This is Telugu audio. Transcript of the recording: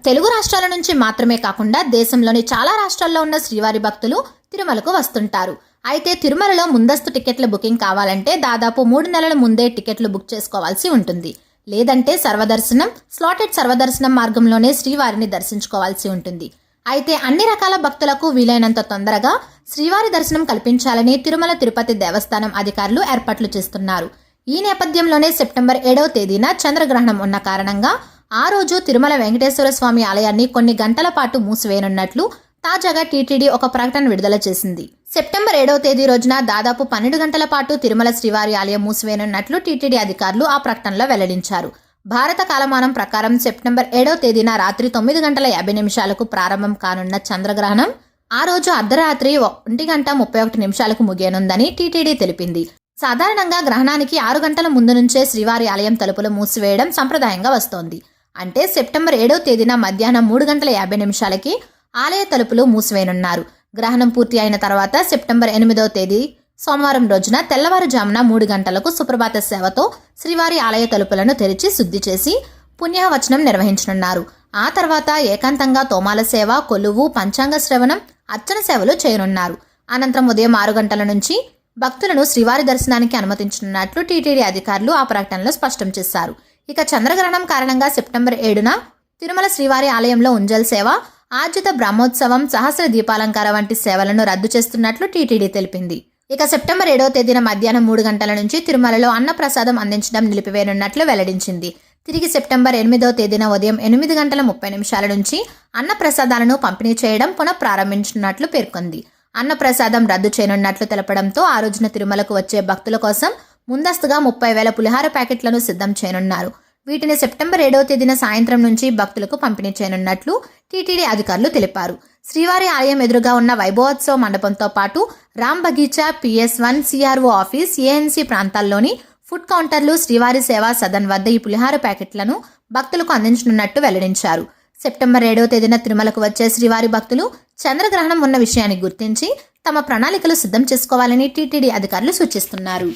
తెలుగు రాష్ట్రాల నుంచి మాత్రమే కాకుండా దేశంలోని చాలా రాష్ట్రాల్లో ఉన్న శ్రీవారి భక్తులు తిరుమలకు వస్తుంటారు. అయితే తిరుమలలో ముందస్తు టికెట్ల బుకింగ్ కావాలంటే దాదాపు 3 నెలల ముందే టికెట్లు బుక్ చేసుకోవాల్సి ఉంటుంది. లేదంటే సర్వదర్శనం, స్లాటెడ్ సర్వదర్శనం మార్గంలోనే శ్రీవారిని దర్శించుకోవాల్సి ఉంటుంది. అయితే అన్ని రకాల భక్తులకు వీలైనంత తొందరగా శ్రీవారి దర్శనం కల్పించాలని తిరుమల తిరుపతి దేవస్థానం అధికారులు ఏర్పాట్లు చేస్తున్నారు. ఈ నేపథ్యంలోనే సెప్టెంబర్ 7వ తేదీన చంద్రగ్రహణం ఉన్న కారణంగా ఆ రోజు తిరుమల వెంకటేశ్వర స్వామి ఆలయాన్ని కొన్ని గంటల పాటు మూసివేయనున్నట్లు తాజాగా టీటీడీ ఒక ప్రకటన విడుదల చేసింది. సెప్టెంబర్ 7వ తేదీ రోజున దాదాపు 12 గంటల పాటు తిరుమల శ్రీవారి ఆలయం మూసివేయనున్నట్లు టీటీడీ అధికారులు ఆ ప్రకటనలో వెల్లడించారు. భారత కాలమానం ప్రకారం సెప్టెంబర్ 7వ తేదీన రాత్రి 9:50 ప్రారంభం కానున్న చంద్రగ్రహణం ఆ రోజు అర్ధరాత్రి 1:31 ముగియనుందని టీటీడీ తెలిపింది. సాధారణంగా గ్రహణానికి 6 గంటల ముందు నుంచే శ్రీవారి ఆలయం తలుపులు మూసివేయడం సంప్రదాయంగా వస్తోంది. అంటే సెప్టెంబర్ 7వ తేదీన మధ్యాహ్నం 3:50 ఆలయ తలుపులు మూసివేయనున్నారు. గ్రహణం పూర్తి అయిన తర్వాత సెప్టెంబర్ 8వ తేదీ సోమవారం రోజున తెల్లవారుజామున 3 గంటలకు సుప్రభాత సేవతో శ్రీవారి ఆలయ తలుపులను తెరిచి శుద్ధి చేసి పుణ్యవచనం నిర్వహించనున్నారు. ఆ తర్వాత ఏకాంతంగా తోమాల సేవ, కొలువు, పంచాంగ శ్రవణం, అర్చన సేవలు చేయనున్నారు. అనంతరం ఉదయం 6 గంటల నుంచి భక్తులను శ్రీవారి దర్శనానికి అనుమతించనున్నట్లు టీటీడీ అధికారులు ఆ ప్రకటనలో స్పష్టం చేశారు. ఇక చంద్రగ్రహణం కారణంగా సెప్టెంబర్ 7న తిరుమల శ్రీవారి ఆలయంలో ఉంజల్ సేవ, ఆర్జిత బ్రహ్మోత్సవం, సహస్ర దీపాలంకార వంటి సేవలను రద్దు చేస్తున్నట్లు టీటీడీ తెలిపింది. ఇక సెప్టెంబర్ 7వ తేదీన మధ్యాహ్నం 3 గంటల నుంచి తిరుమలలో అన్నప్రసాదం అందించడం నిలిపివేయనున్నట్లు వెల్లడించింది. తిరిగి సెప్టెంబర్ 8వ తేదీన ఉదయం 8:30 నుంచి అన్నప్రసాదాలను పంపిణీ చేయడం పునఃప్రారంభించనున్నట్లు పేర్కొంది. అన్నప్రసాదం రద్దు చేయనున్నట్లు తెలపడంతో ఆ రోజున తిరుమలకు వచ్చే భక్తుల కోసం ముందస్తుగా 30,000 పులిహార ప్యాకెట్లను సిద్ధం చేయనున్నారు. వీటిని సెప్టెంబర్ 7వ తేదీన సాయంత్రం నుంచి భక్తులకు పంపిణీ చేయనున్నట్లు టీటీడీ అధికారులు తెలిపారు. శ్రీవారి ఆలయం ఎదురుగా ఉన్న వైభవోత్సవ మండపంతో పాటు Ram Bagicha, PS1, CRO office, ANC ప్రాంతాల్లోని ఫుడ్ కౌంటర్లు, శ్రీవారి సేవా సదన్ వద్ద ఈ పులిహార ప్యాకెట్లను భక్తులకు అందించనున్నట్టు వెల్లడించారు. సెప్టెంబర్ 7వ తేదీన తిరుమలకు వచ్చే శ్రీవారి భక్తులు చంద్రగ్రహణం ఉన్న విషయాన్ని గుర్తించి తమ ప్రణాళికలు సిద్ధం చేసుకోవాలని టీటీడీ అధికారులు సూచిస్తున్నారు.